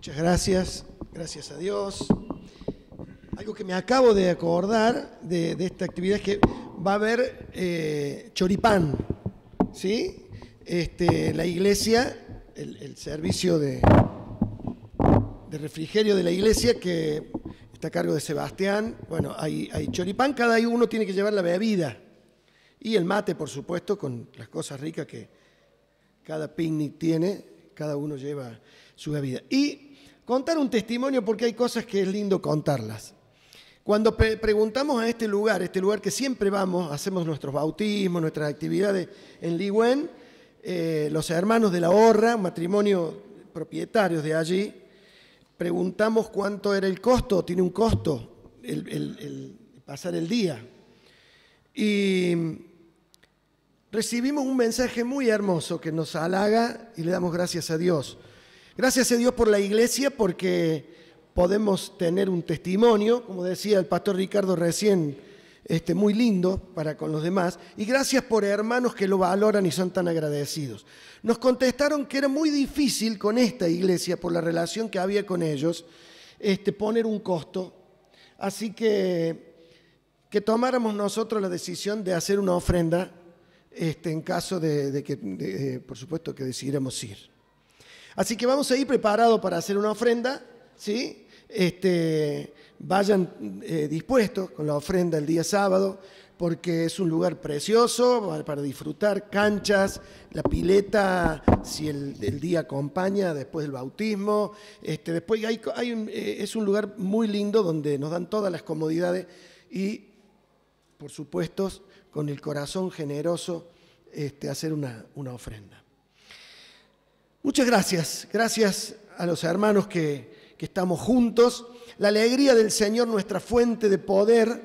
Muchas gracias, gracias a Dios. Algo que me acabo de acordar de esta actividad es que va a haber choripán, ¿sí? La iglesia, el servicio de refrigerio de la iglesia que está a cargo de Sebastián. Bueno, hay choripán, cada uno tiene que llevar la bebida. Y el mate, por supuesto, con las cosas ricas que cada picnic tiene, cada uno lleva su bebida. Y contar un testimonio, porque hay cosas que es lindo contarlas. Cuando preguntamos a este lugar que siempre vamos, hacemos nuestros bautismos, nuestras actividades en Ligüen, los hermanos de la Horra, un matrimonio propietarios de allí, preguntamos cuánto era el costo, tiene un costo el pasar el día. Y recibimos un mensaje muy hermoso que nos halaga y le damos gracias a Dios. Gracias a Dios por la iglesia, porque podemos tener un testimonio, como decía el pastor Ricardo recién, muy lindo para con los demás. Y gracias por hermanos que lo valoran y son tan agradecidos. Nos contestaron que era muy difícil con esta iglesia, por la relación que había con ellos, poner un costo. Así que tomáramos nosotros la decisión de hacer una ofrenda en caso de que, por supuesto, que decidiéramos ir. Así que vamos a ir preparados para hacer una ofrenda, ¿sí? Vayan dispuestos con la ofrenda el día sábado, porque es un lugar precioso para disfrutar, canchas, la pileta, si el día acompaña después del bautismo. Después es un lugar muy lindo donde nos dan todas las comodidades y, por supuesto, con el corazón generoso, hacer una ofrenda. Muchas gracias. Gracias a los hermanos que estamos juntos. La alegría del Señor, nuestra fuente de poder.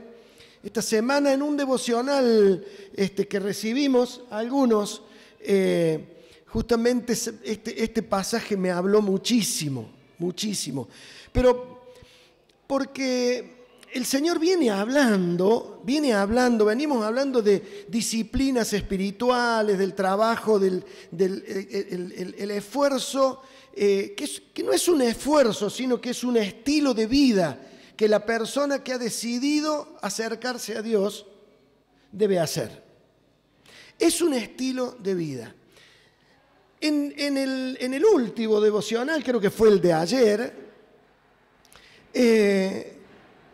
Esta semana en un devocional que recibimos, algunos, justamente este pasaje me habló muchísimo, muchísimo. Pero porque el Señor viene hablando, venimos hablando de disciplinas espirituales, del trabajo, del esfuerzo, que no es un esfuerzo, sino que es un estilo de vida que la persona que ha decidido acercarse a Dios debe hacer. Es un estilo de vida. En el último devocional, creo que fue el de ayer,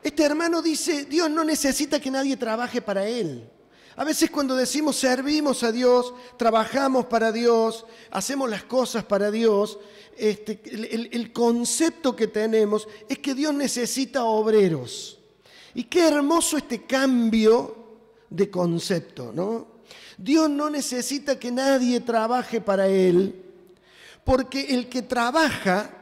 este hermano dice, Dios no necesita que nadie trabaje para Él. A veces cuando decimos servimos a Dios, trabajamos para Dios, hacemos las cosas para Dios, el concepto que tenemos es que Dios necesita obreros. Y qué hermoso este cambio de concepto, ¿no? Dios no necesita que nadie trabaje para Él, porque el que trabaja,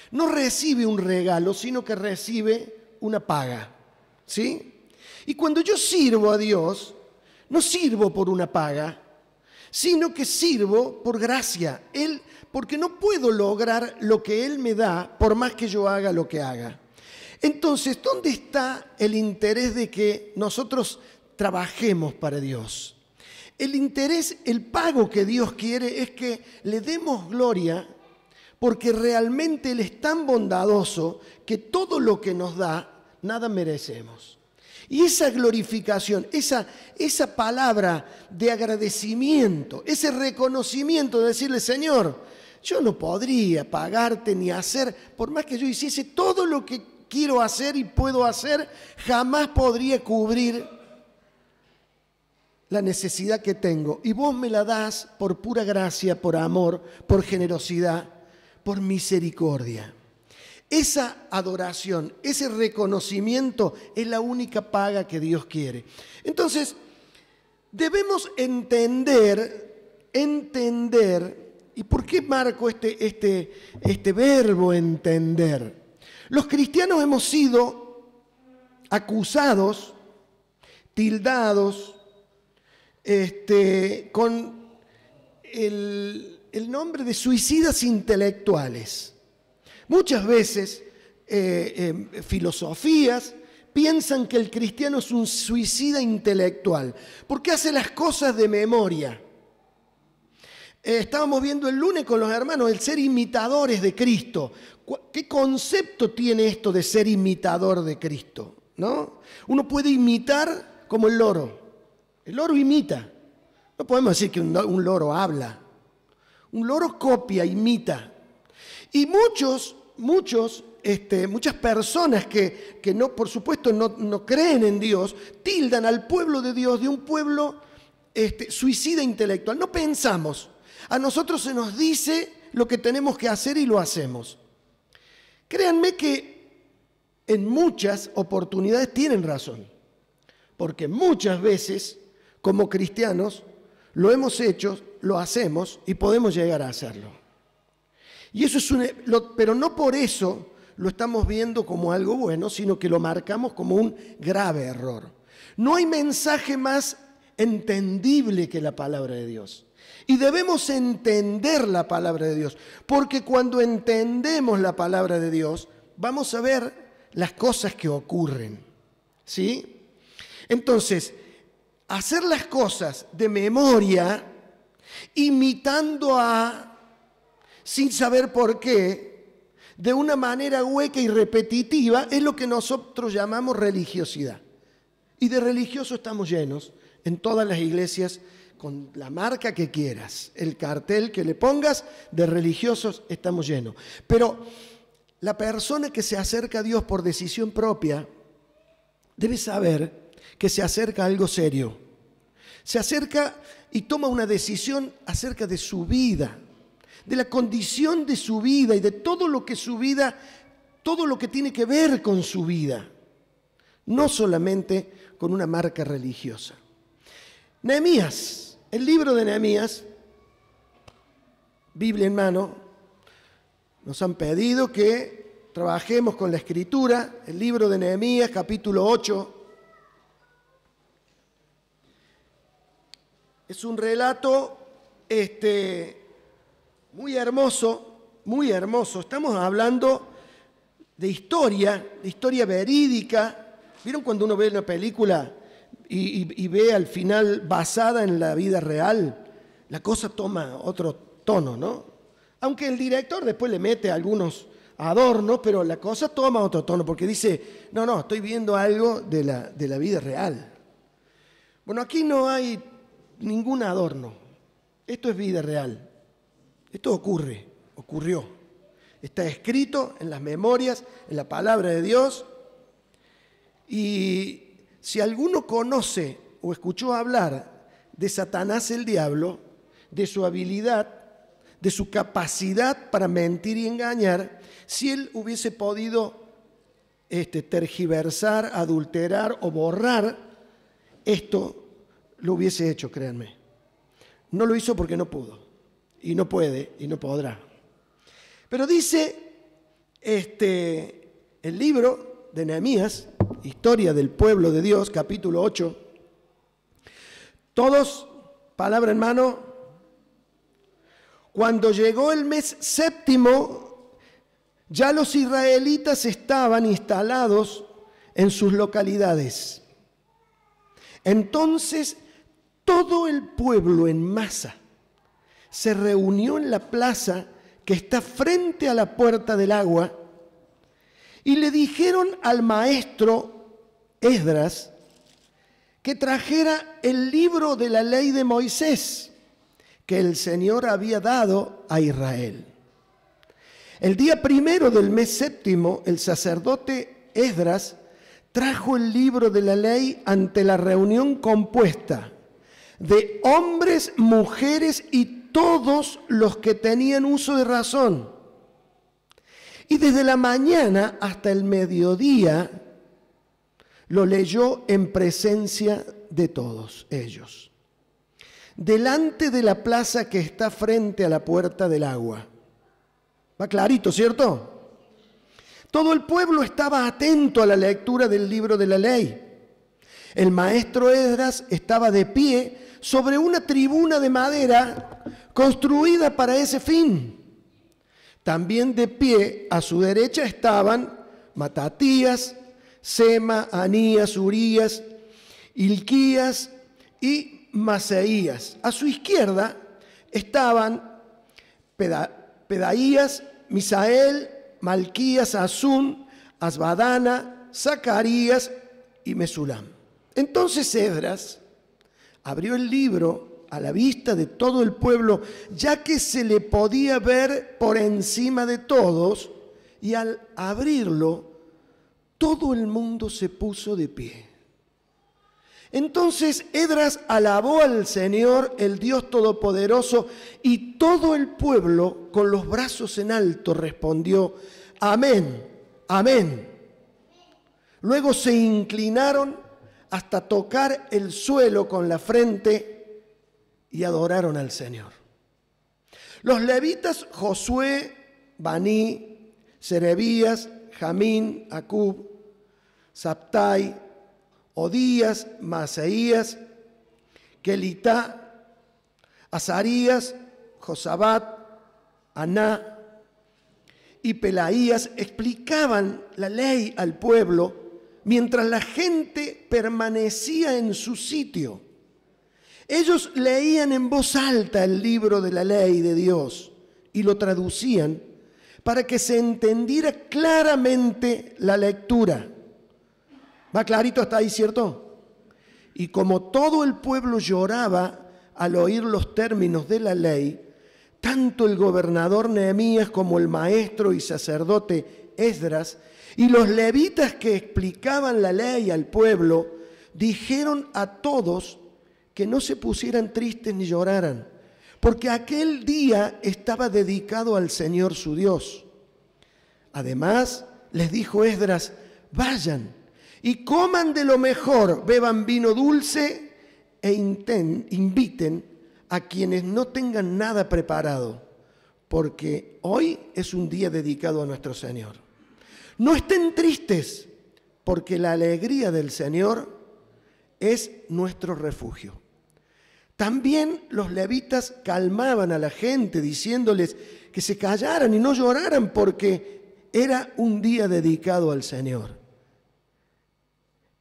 no recibe un regalo, sino que recibe una paga, ¿sí? Y cuando yo sirvo a Dios, no sirvo por una paga, sino que sirvo por gracia. Porque no puedo lograr lo que Él me da, por más que yo haga lo que haga. Entonces, ¿dónde está el interés de que nosotros trabajemos para Dios? El interés, el pago que Dios quiere es que le demos gloria, porque realmente Él es tan bondadoso que todo lo que nos da, nada merecemos. Y esa glorificación, esa palabra de agradecimiento, ese reconocimiento de decirle, Señor, yo no podría pagarte ni hacer, por más que yo hiciese todo lo que quiero hacer y puedo hacer, jamás podría cubrir la necesidad que tengo. Y vos me la das por pura gracia, por amor, por generosidad, por misericordia. Esa adoración, ese reconocimiento es la única paga que Dios quiere. Entonces, debemos entender, ¿y por qué marco este verbo entender? Los cristianos hemos sido acusados, tildados, con el nombre de suicidas intelectuales. Muchas veces filosofías piensan que el cristiano es un suicida intelectual, porque hace las cosas de memoria. estábamos viendo el lunes con los hermanos el ser imitadores de Cristo. ¿Qué concepto tiene esto de ser imitador de Cristo? ¿No? Uno puede imitar como el loro. El loro imita. No podemos decir que un loro habla. Un loro copia, imita. Y muchas personas que no, por supuesto, no creen en Dios, tildan al pueblo de Dios de un pueblo suicida intelectual. No pensamos. A nosotros se nos dice lo que tenemos que hacer y lo hacemos. Créanme que en muchas oportunidades tienen razón. Porque muchas veces, como cristianos, lo hemos hecho, lo hacemos y podemos llegar a hacerlo. Y eso pero no por eso lo estamos viendo como algo bueno, sino que lo marcamos como un grave error. No hay mensaje más entendible que la palabra de Dios. Y debemos entender la palabra de Dios, porque cuando entendemos la palabra de Dios, vamos a ver las cosas que ocurren, ¿sí? Entonces, hacer las cosas de memoria, imitando sin saber por qué, de una manera hueca y repetitiva, es lo que nosotros llamamos religiosidad. Y de religioso estamos llenos en todas las iglesias, con la marca que quieras, el cartel que le pongas, de religiosos estamos llenos. Pero la persona que se acerca a Dios por decisión propia debe saber que se acerca a algo serio. Se acerca y toma una decisión acerca de su vida, de la condición de su vida y de todo lo que su vida, todo lo que tiene que ver con su vida, no solamente con una marca religiosa. Nehemías, el libro de Nehemías, Biblia en mano, nos han pedido que trabajemos con la Escritura, el libro de Nehemías, capítulo 8. Es un relato muy hermoso, muy hermoso. Estamos hablando de historia verídica. ¿Vieron cuando uno ve una película y ve al final basada en la vida real? La cosa toma otro tono, ¿no? Aunque el director después le mete algunos adornos, pero la cosa toma otro tono, porque dice, no, estoy viendo algo de la vida real. Bueno, aquí no hay ningún adorno. Esto es vida real. Esto ocurrió. Está escrito en las memorias, en la palabra de Dios. Y si alguno conoce o escuchó hablar de Satanás el diablo, de su habilidad, de su capacidad para mentir y engañar, si él hubiese podido tergiversar, adulterar o borrar, esto lo hubiese hecho, créanme. No lo hizo porque no pudo, y no puede, y no podrá. Pero dice el libro de Nehemías, Historia del pueblo de Dios, capítulo 8. Todos, palabra en mano. Cuando llegó el mes séptimo, ya los israelitas estaban instalados en sus localidades. Entonces, todo el pueblo en masa se reunió en la plaza que está frente a la puerta del agua y le dijeron al maestro Esdras que trajera el libro de la ley de Moisés que el Señor había dado a Israel. El día primero del mes séptimo, el sacerdote Esdras trajo el libro de la ley ante la reunión compuesta de hombres, mujeres y todos los que tenían uso de razón. Y desde la mañana hasta el mediodía lo leyó en presencia de todos ellos, delante de la plaza que está frente a la puerta del agua. Va clarito, ¿cierto? Todo el pueblo estaba atento a la lectura del libro de la ley. El maestro Esdras estaba de pie sobre una tribuna de madera construida para ese fin. También de pie a su derecha estaban Matatías, Sema, Anías, Urías, Hilquías y Maseías. A su izquierda estaban Pedaías, Misael, Malquías, Azún, Asbadana, Zacarías y Mesulam. Entonces Esdras abrió el libro a la vista de todo el pueblo, ya que se le podía ver por encima de todos, y al abrirlo, todo el mundo se puso de pie. Entonces Esdras alabó al Señor, el Dios Todopoderoso, y todo el pueblo con los brazos en alto respondió: amén, amén. Luego se inclinaron hasta tocar el suelo con la frente y adoraron al Señor. Los levitas Josué, Baní, Serebías, Jamín, Acub, Sabtai, Odías, Maaseías, Kelitá, Azarías, Josabat, Aná y Pelaías explicaban la ley al pueblo mientras la gente permanecía en su sitio. Ellos leían en voz alta el libro de la ley de Dios y lo traducían para que se entendiera claramente la lectura. ¿Va clarito hasta ahí, cierto? Y como todo el pueblo lloraba al oír los términos de la ley, tanto el gobernador Nehemías como el maestro y sacerdote Esdras y los levitas que explicaban la ley al pueblo dijeron a todos que no se pusieran tristes ni lloraran, porque aquel día estaba dedicado al Señor su Dios. Además, les dijo Esdras: vayan y coman de lo mejor, beban vino dulce e inviten a quienes no tengan nada preparado, porque hoy es un día dedicado a nuestro Señor. No estén tristes, porque la alegría del Señor es nuestro refugio. También los levitas calmaban a la gente, diciéndoles que se callaran y no lloraran, porque era un día dedicado al Señor.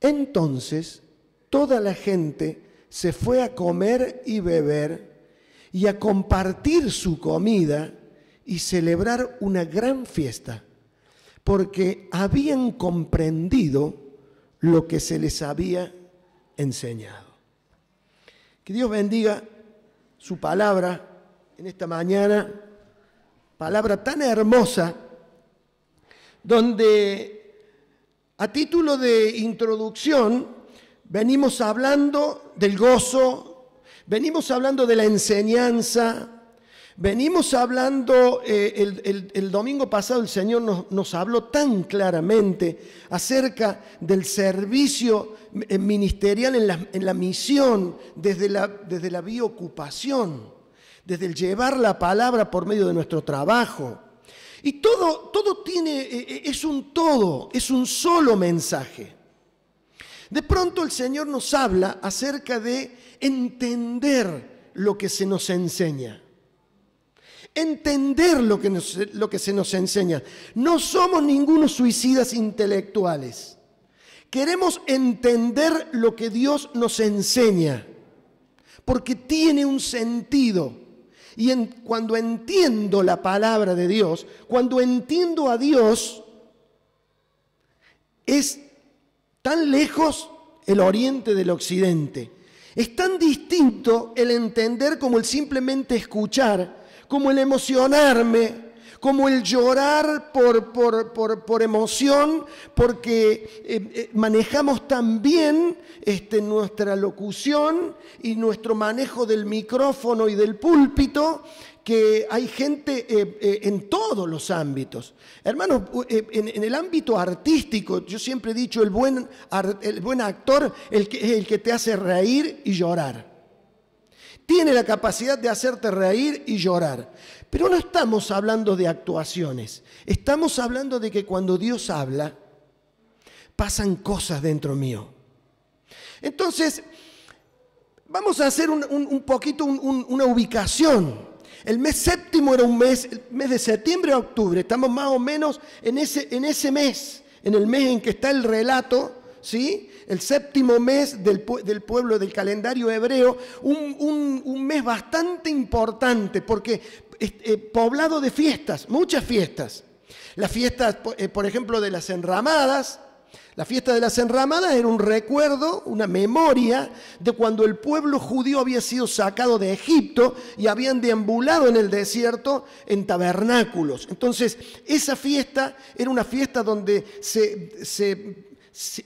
Entonces toda la gente se fue a comer y beber y a compartir su comida y celebrar una gran fiesta, porque habían comprendido lo que se les había enseñado. Que Dios bendiga su palabra en esta mañana, palabra tan hermosa, donde a título de introducción venimos hablando del gozo, venimos hablando de la enseñanza, venimos hablando, el domingo pasado el Señor nos habló tan claramente acerca del servicio ministerial en la misión, desde la biocupación, desde el llevar la palabra por medio de nuestro trabajo. Y todo es un solo mensaje. De pronto el Señor nos habla acerca de entender lo que se nos enseña. Entender lo que se nos enseña. No somos ningunos suicidas intelectuales. Queremos entender lo que Dios nos enseña, porque tiene un sentido. Y cuando entiendo la palabra de Dios, cuando entiendo a Dios, es tan lejos el oriente del occidente. Es tan distinto el entender como el simplemente escuchar, como el emocionarme, como el llorar por emoción, porque manejamos tan bien nuestra locución y nuestro manejo del micrófono y del púlpito, que hay gente en todos los ámbitos. Hermanos, en el ámbito artístico, yo siempre he dicho, el buen actor es el que te hace reír y llorar. Tiene la capacidad de hacerte reír y llorar. Pero no estamos hablando de actuaciones. Estamos hablando de que cuando Dios habla, pasan cosas dentro mío. Entonces, vamos a hacer un poquito una ubicación. El mes séptimo era el mes de septiembre a octubre. Estamos más o menos en ese mes, en el mes en que está el relato, ¿sí? El séptimo mes del pueblo del calendario hebreo, un mes bastante importante porque poblado de fiestas, muchas fiestas. La fiesta, por ejemplo, de las enramadas. La fiesta de las enramadas era un recuerdo, una memoria de cuando el pueblo judío había sido sacado de Egipto y habían deambulado en el desierto en tabernáculos. Entonces, esa fiesta era una fiesta donde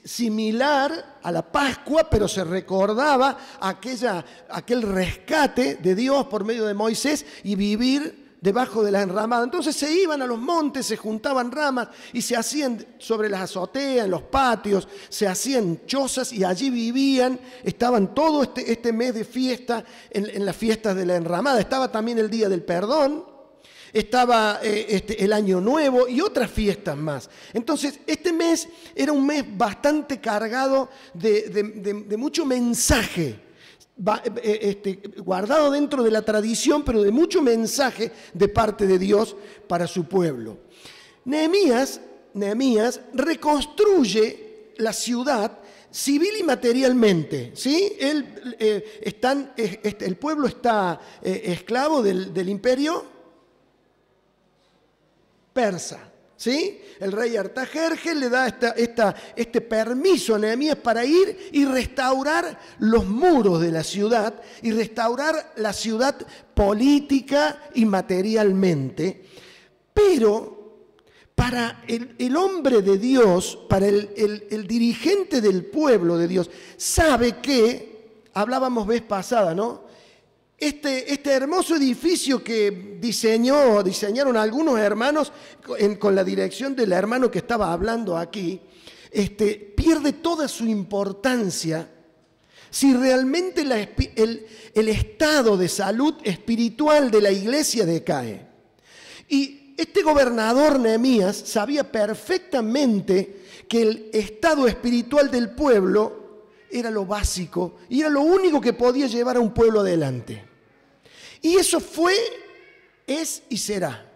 similar a la Pascua, pero se recordaba aquel rescate de Dios por medio de Moisés y vivir debajo de las enramadas. Entonces se iban a los montes, se juntaban ramas y se hacían sobre las azoteas, en los patios, se hacían chozas y allí vivían. Estaban todo este mes de fiesta en las fiestas de la enramada. Estaba también el Día del Perdón, estaba el Año Nuevo y otras fiestas más. Entonces este mes era un mes bastante cargado de mucho mensaje, guardado dentro de la tradición, pero de mucho mensaje de parte de Dios para su pueblo. Nehemías reconstruye la ciudad civil y materialmente, ¿sí? El pueblo está esclavo del imperio persa. ¿Sí? El rey Artajerjes le da este permiso a Nehemías para ir y restaurar los muros de la ciudad y restaurar la ciudad política y materialmente. Pero para el hombre de Dios, para el dirigente del pueblo de Dios, sabe que, hablábamos vez pasada, ¿no? Este hermoso edificio que diseñaron algunos hermanos con la dirección del hermano que estaba hablando aquí, pierde toda su importancia si realmente el estado de salud espiritual de la iglesia decae. Y este gobernador Nehemías sabía perfectamente que el estado espiritual del pueblo era lo básico y era lo único que podía llevar a un pueblo adelante. Y eso fue, es y será.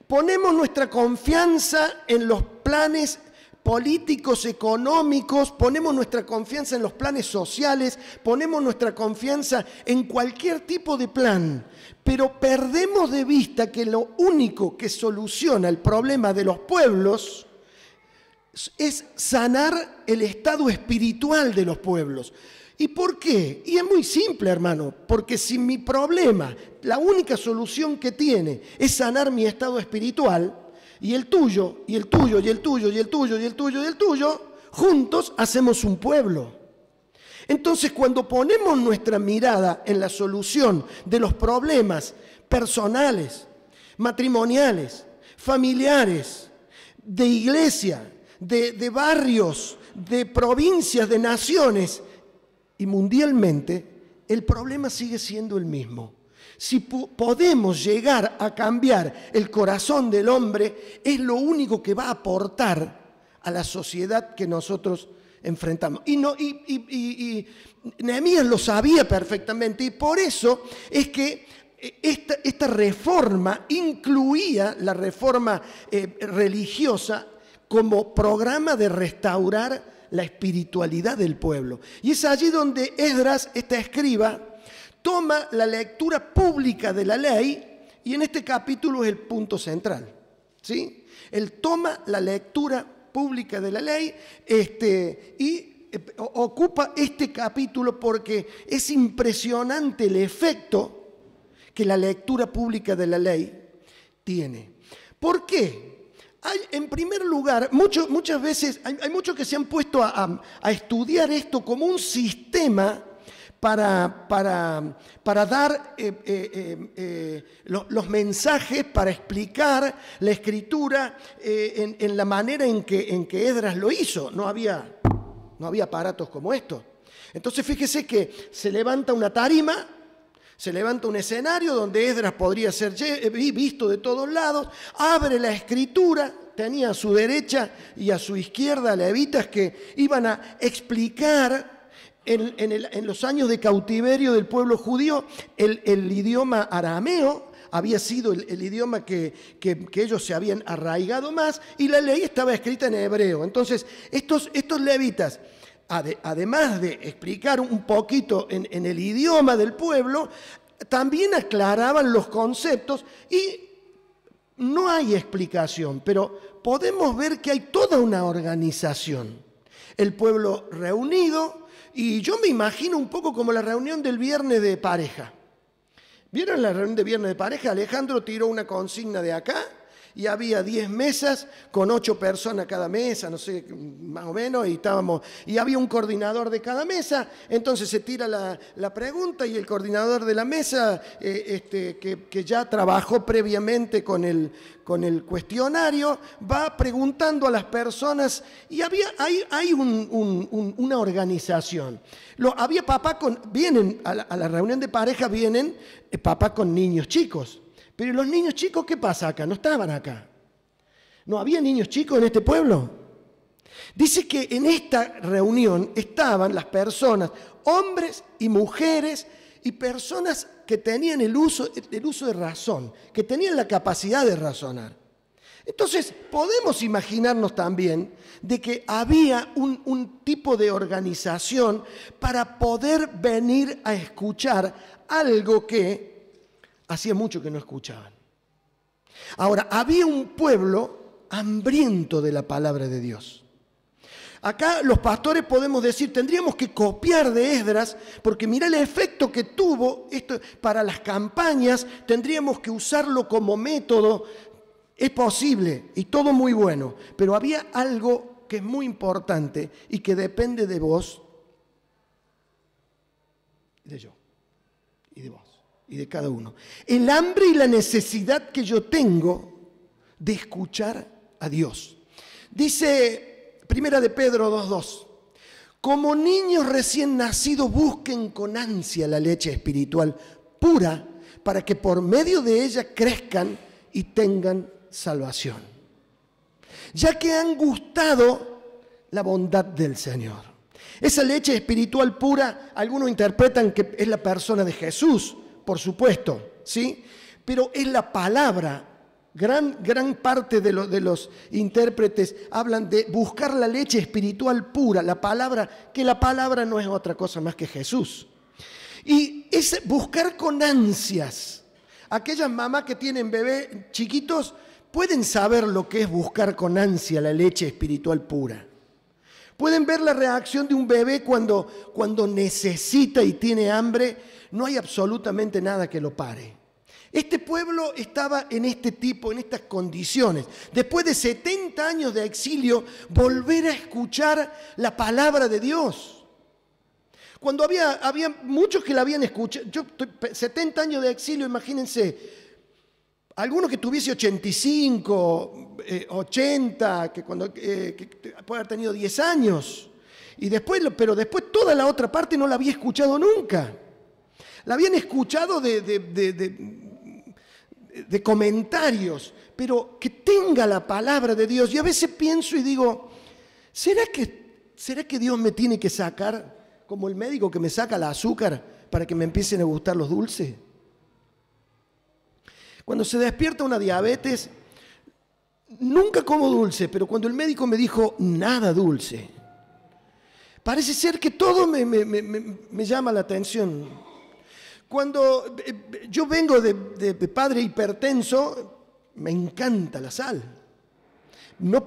Ponemos nuestra confianza en los planes políticos, económicos, ponemos nuestra confianza en los planes sociales, ponemos nuestra confianza en cualquier tipo de plan, pero perdemos de vista que lo único que soluciona el problema de los pueblos es sanar el estado espiritual de los pueblos. ¿Y por qué? Y es muy simple, hermano, porque si mi problema, la única solución que tiene es sanar mi estado espiritual, y el tuyo, y el tuyo, y el tuyo, y el tuyo, y el tuyo, y el tuyo, juntos hacemos un pueblo. Entonces, cuando ponemos nuestra mirada en la solución de los problemas personales, matrimoniales, familiares, de iglesia, de barrios, de provincias, de naciones, y mundialmente, el problema sigue siendo el mismo. Si podemos llegar a cambiar el corazón del hombre, es lo único que va a aportar a la sociedad que nosotros enfrentamos. Y Nehemías lo sabía perfectamente, y por eso es que esta reforma incluía la reforma religiosa como programa de restaurar la espiritualidad del pueblo. Y es allí donde Esdras, esta escriba, toma la lectura pública de la ley, y en este capítulo es el punto central, ¿sí? Él toma la lectura pública de la ley y ocupa este capítulo porque es impresionante el efecto que la lectura pública de la ley tiene. ¿Por qué? En primer lugar, muchas veces hay muchos que se han puesto a estudiar esto como un sistema para dar los mensajes, para explicar la escritura en la manera en que Esdras lo hizo. No había aparatos como estos. Entonces fíjese que se levanta una tarima, se levanta un escenario donde Esdras podría ser visto de todos lados, abre la escritura, tenía a su derecha y a su izquierda levitas que iban a explicar en los años de cautiverio del pueblo judío el idioma arameo, había sido el idioma que ellos se habían arraigado más, y la ley estaba escrita en hebreo. Entonces, estos levitas, además de explicar un poquito en el idioma del pueblo, también aclaraban los conceptos, y no hay explicación, pero podemos ver que hay toda una organización. El pueblo reunido, y yo me imagino un poco como la reunión del viernes de pareja. ¿Vieron la reunión de viernes de pareja? Alejandro tiró una consigna de acá y había 10 mesas con 8 personas cada mesa, no sé, más o menos, y había un coordinador de cada mesa. Entonces se tira la pregunta y el coordinador de la mesa, que ya trabajó previamente con el cuestionario, va preguntando a las personas, y hay una organización. Había papá vienen a la reunión de pareja, vienen papá con niños chicos. Pero los niños chicos, ¿qué pasa acá? No estaban acá. ¿No había niños chicos en este pueblo? Dice que en esta reunión estaban las personas, hombres y mujeres, y personas que tenían el uso de razón, que tenían la capacidad de razonar. Entonces, podemos imaginarnos también de que había un tipo de organización para poder venir a escuchar algo que hacía mucho que no escuchaban. Ahora, había un pueblo hambriento de la palabra de Dios. Acá los pastores podemos decir, tendríamos que copiar de Esdras, porque mira el efecto que tuvo esto para las campañas, tendríamos que usarlo como método. Es posible y todo muy bueno, pero había algo que es muy importante y que depende de vos, de yo y de vos y de cada uno. El hambre y la necesidad que yo tengo de escuchar a Dios. Dice Primera de Pedro 2:2, como niños recién nacidos busquen con ansia la leche espiritual pura para que por medio de ella crezcan y tengan salvación, ya que han gustado la bondad del Señor. Esa leche espiritual pura, algunos interpretan que es la persona de Jesús, por supuesto, ¿sí? Pero es la palabra. Gran parte de los intérpretes hablan de buscar la leche espiritual pura, la palabra no es otra cosa más que Jesús. Y es buscar con ansias. Aquellas mamás que tienen bebés chiquitos pueden saber lo que es buscar con ansia la leche espiritual pura. Pueden ver la reacción de un bebé cuando necesita y tiene hambre. No hay absolutamente nada que lo pare. Este pueblo estaba en estas condiciones. Después de 70 años de exilio, volver a escuchar la palabra de Dios. Cuando había muchos que la habían escuchado, 70 años de exilio, imagínense, alguno que tuviese 85, 80, que puede haber tenido 10 años, pero después toda la otra parte no la había escuchado nunca. La habían escuchado de comentarios, pero que tenga la palabra de Dios. Y a veces pienso y digo, ¿será que Dios me tiene que sacar, como el médico que me saca el azúcar para que me empiecen a gustar los dulces? Cuando se despierta una diabetes, nunca como dulce, pero cuando el médico me dijo nada dulce, parece ser que todo me llama la atención. Cuando yo vengo de padre hipertenso, me encanta la sal. No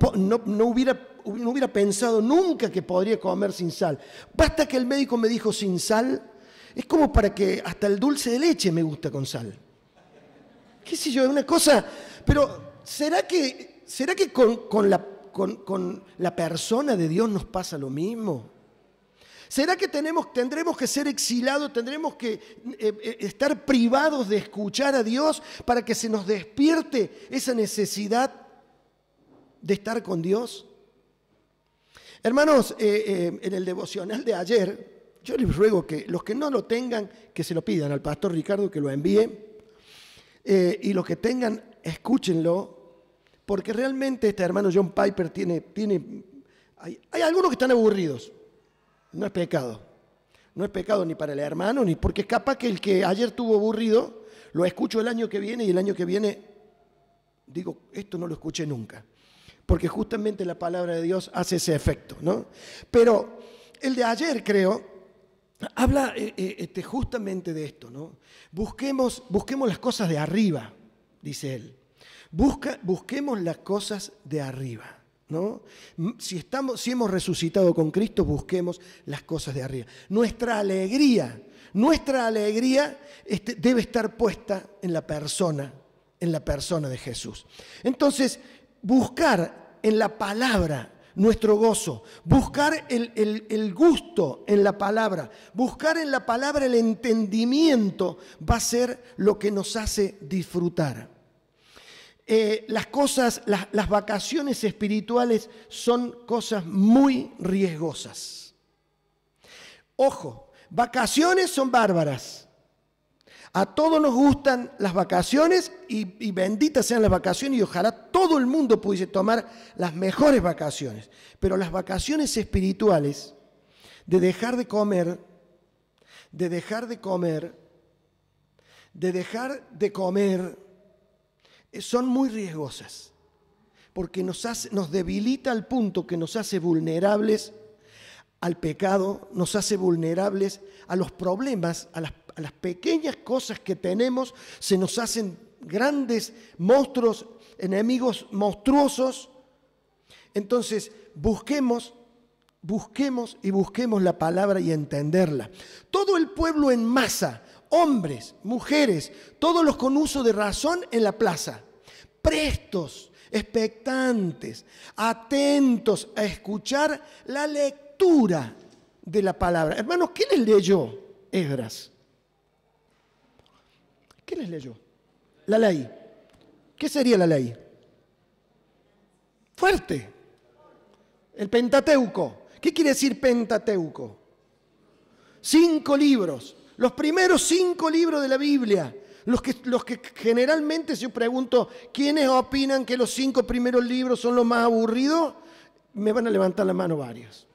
hubiera pensado nunca que podría comer sin sal. Basta que el médico me dijo sin sal, es como para que hasta el dulce de leche me gusta con sal. ¿Qué sé yo? Es una cosa. Pero ¿será que con la persona de Dios nos pasa lo mismo? ¿Será que tendremos que ser exilados, tendremos que estar privados de escuchar a Dios para que se nos despierte esa necesidad de estar con Dios? Hermanos, en el devocional de ayer, yo les ruego que los que no lo tengan, que se lo pidan al pastor Ricardo que lo envíe, y los que tengan, escúchenlo, porque realmente este hermano John Piper hay algunos que están aburridos. No es pecado. No es pecado ni para el hermano, ni porque es capaz que el que ayer estuvo aburrido lo escucho el año que viene y el año que viene digo, esto no lo escuché nunca. Porque justamente la palabra de Dios hace ese efecto, ¿no? Pero el de ayer, creo, habla justamente de esto, ¿no? Busquemos las cosas de arriba, dice él. Busquemos las cosas de arriba, ¿no? Si hemos resucitado con Cristo, busquemos las cosas de arriba. Nuestra alegría debe estar puesta en la persona de Jesús. Entonces, buscar en la palabra nuestro gozo, buscar el gusto en la palabra, buscar en la palabra el entendimiento, va a ser lo que nos hace disfrutar. Las vacaciones espirituales son cosas muy riesgosas. Ojo, vacaciones son bárbaras. A todos nos gustan las vacaciones y benditas sean las vacaciones y ojalá todo el mundo pudiese tomar las mejores vacaciones. Pero las vacaciones espirituales, de dejar de comer, son muy riesgosas. Porque nos debilita al punto que nos hace vulnerables al pecado, nos hace vulnerables a los problemas, a las pequeñas cosas que tenemos, se nos hacen grandes monstruos, enemigos monstruosos. Entonces, busquemos la palabra y entenderla. Todo el pueblo en masa, hombres, mujeres, todos los con uso de razón en la plaza, prestos, expectantes, atentos a escuchar la lectura de la palabra. Hermanos, ¿qué les leyó Esdras? ¿Qué les leyó? La ley. ¿Qué sería la ley? Fuerte. El Pentateuco. ¿Qué quiere decir Pentateuco? 5 libros. Los primeros 5 libros de la Biblia. Los que generalmente, si yo pregunto, ¿quiénes opinan que los 5 primeros libros son los más aburridos? Me van a levantar la mano varios.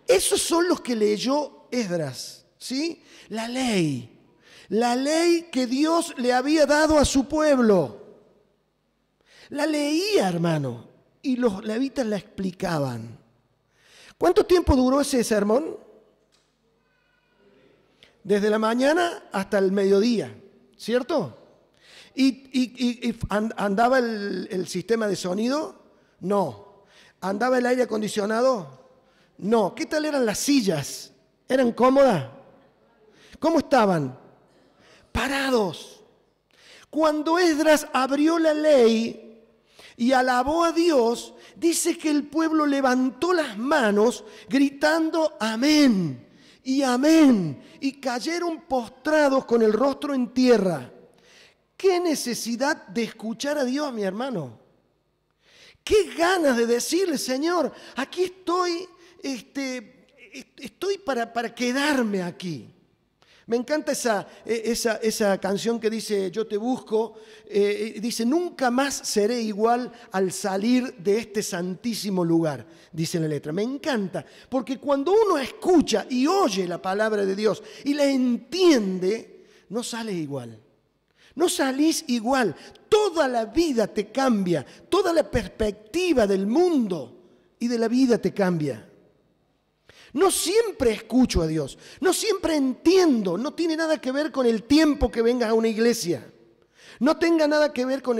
Esos son los que leyó Esdras, ¿sí? La ley que Dios le había dado a su pueblo. La leía, hermano, y los levitas la explicaban. ¿Cuánto tiempo duró ese sermón? Desde la mañana hasta el mediodía, ¿cierto? ¿Y andaba el sistema de sonido? No. ¿Andaba el aire acondicionado? No. ¿Qué tal eran las sillas? ¿Eran cómodas? ¿Cómo estaban? Parados. Cuando Esdras abrió la ley y alabó a Dios, dice que el pueblo levantó las manos gritando amén y amén y cayeron postrados con el rostro en tierra. ¿Qué necesidad de escuchar a Dios, mi hermano? ¿Qué ganas de decirle, Señor, aquí estoy, estoy para quedarme aquí? Me encanta esa canción que dice, yo te busco, dice, nunca más seré igual al salir de este santísimo lugar, dice la letra. Me encanta, porque cuando uno escucha y oye la palabra de Dios y la entiende, no sale igual. No salís igual. Toda la vida te cambia, toda la perspectiva del mundo y de la vida te cambia. No siempre escucho a Dios, no siempre entiendo, no tiene nada que ver con el tiempo que vengas a una iglesia. No tiene nada que ver con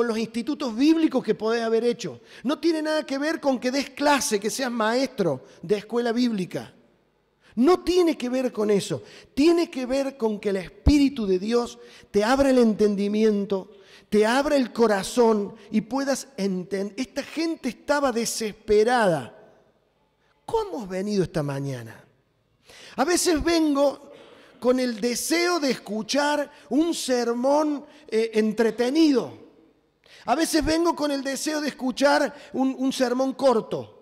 los institutos bíblicos que podés haber hecho. No tiene nada que ver con que des clase, que seas maestro de escuela bíblica. No tiene que ver con eso. Tiene que ver con que el Espíritu de Dios te abra el entendimiento, te abra el corazón y puedas entender. Esta gente estaba desesperada. ¿Cómo has venido esta mañana? A veces vengo con el deseo de escuchar un sermón entretenido. A veces vengo con el deseo de escuchar un sermón corto.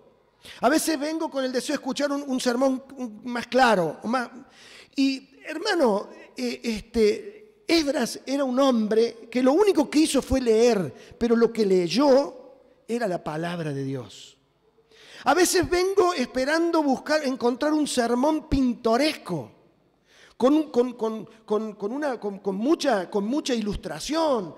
A veces vengo con el deseo de escuchar un sermón más claro. Y hermano, Esdras era un hombre que lo único que hizo fue leer, pero lo que leyó era la palabra de Dios. A veces vengo esperando encontrar un sermón pintoresco, con mucha ilustración,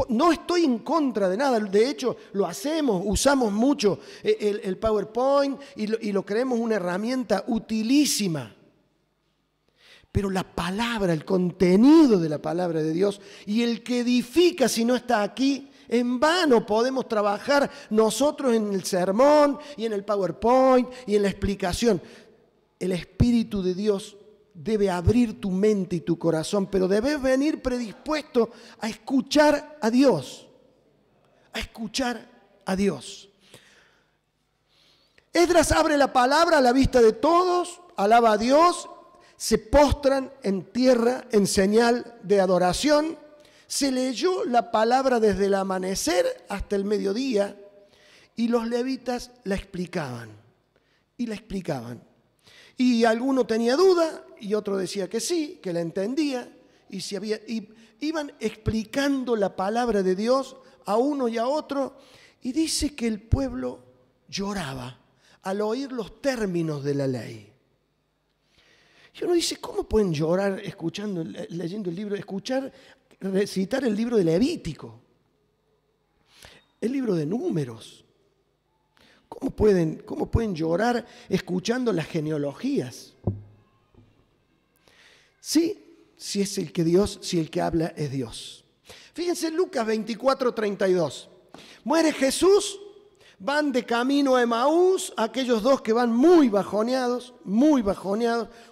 no estoy en contra de nada, de hecho lo hacemos, usamos mucho el PowerPoint y lo creemos una herramienta utilísima. Pero la palabra, el contenido de la palabra de Dios y el que edifica si no está aquí, en vano podemos trabajar nosotros en el sermón y en el PowerPoint y en la explicación. El Espíritu de Dios debe abrir tu mente y tu corazón, pero debes venir predispuesto a escuchar a Dios. A escuchar a Dios. Esdras abre la palabra a la vista de todos, alaba a Dios, se postran en tierra en señal de adoración. Se leyó la palabra desde el amanecer hasta el mediodía y los levitas la explicaban. Y la explicaban. Y alguno tenía duda y otro decía que sí, que la entendía. Y iban explicando la palabra de Dios a uno y a otro. Y dice que el pueblo lloraba al oír los términos de la ley. Y uno dice, ¿cómo pueden llorar leyendo el libro, recitar el libro de Levítico? El libro de Números. ¿Cómo pueden llorar escuchando las genealogías? Sí, si el que habla es Dios. Fíjense Lucas 24:32. Muere Jesús, van de camino a Emaús, aquellos dos que van muy bajoneados,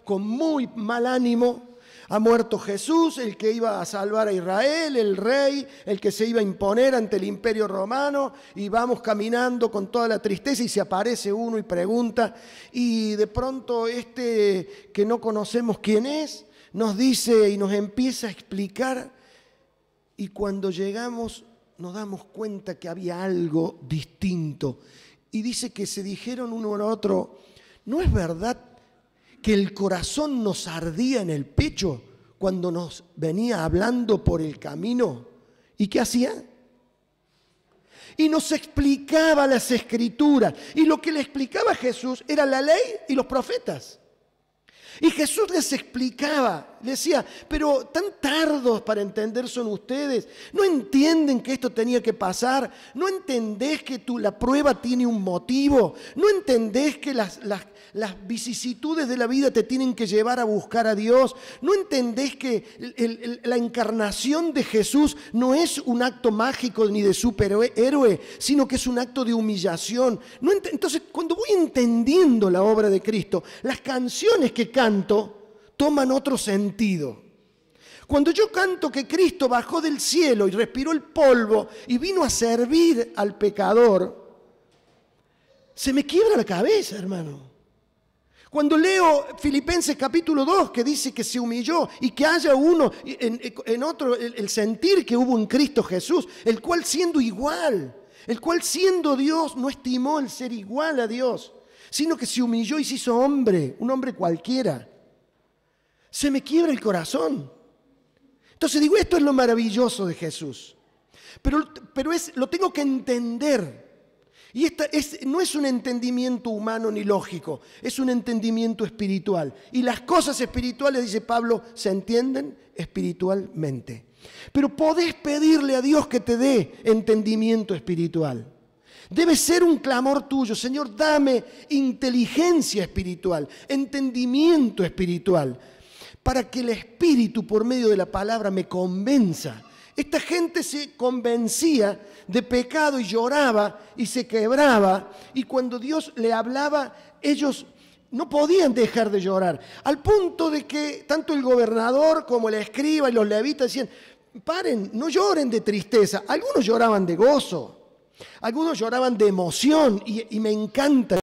con muy mal ánimo. Ha muerto Jesús, el que iba a salvar a Israel, el rey, el que se iba a imponer ante el imperio romano, y vamos caminando con toda la tristeza y se aparece uno y pregunta, y de pronto que no conocemos quién es, nos dice y nos empieza a explicar, y cuando llegamos nos damos cuenta que había algo distinto. Y dice que se dijeron uno al otro, ¿no es verdad que el corazón nos ardía en el pecho cuando nos venía hablando por el camino? ¿Y qué hacía? Y nos explicaba las Escrituras. Y lo que le explicaba Jesús era la ley y los profetas. Y Jesús les explicaba, les decía, pero tan tardos para entender son ustedes. ¿No entienden que esto tenía que pasar? ¿No entendés que la prueba tiene un motivo? ¿No entendés que las vicisitudes de la vida te tienen que llevar a buscar a Dios? ¿No entendés que la encarnación de Jesús no es un acto mágico ni de superhéroe, sino que es un acto de humillación? Entonces, cuando voy entendiendo la obra de Cristo, las canciones que canto toman otro sentido. Cuando yo canto que Cristo bajó del cielo y respiró el polvo y vino a servir al pecador, se me quiebra la cabeza, hermano. Cuando leo Filipenses capítulo 2, que dice que se humilló y que haya uno en otro, el sentir que hubo en Cristo Jesús, el cual siendo igual, el cual siendo Dios no estimó el ser igual a Dios, sino que se humilló y se hizo hombre, un hombre cualquiera. Se me quiebra el corazón. Entonces digo, esto es lo maravilloso de Jesús. Pero lo tengo que entender. Y no es un entendimiento humano ni lógico, es un entendimiento espiritual. Y las cosas espirituales, dice Pablo, se entienden espiritualmente. Pero podés pedirle a Dios que te dé entendimiento espiritual. Debe ser un clamor tuyo, Señor, dame inteligencia espiritual, entendimiento espiritual, para que el Espíritu por medio de la palabra me convenza. Esta gente se convencía de pecado y lloraba y se quebraba, y cuando Dios le hablaba, ellos no podían dejar de llorar, al punto de que tanto el gobernador como el escriba y los levitas decían, paren, no lloren de tristeza. Algunos lloraban de gozo, algunos lloraban de emoción, y me encanta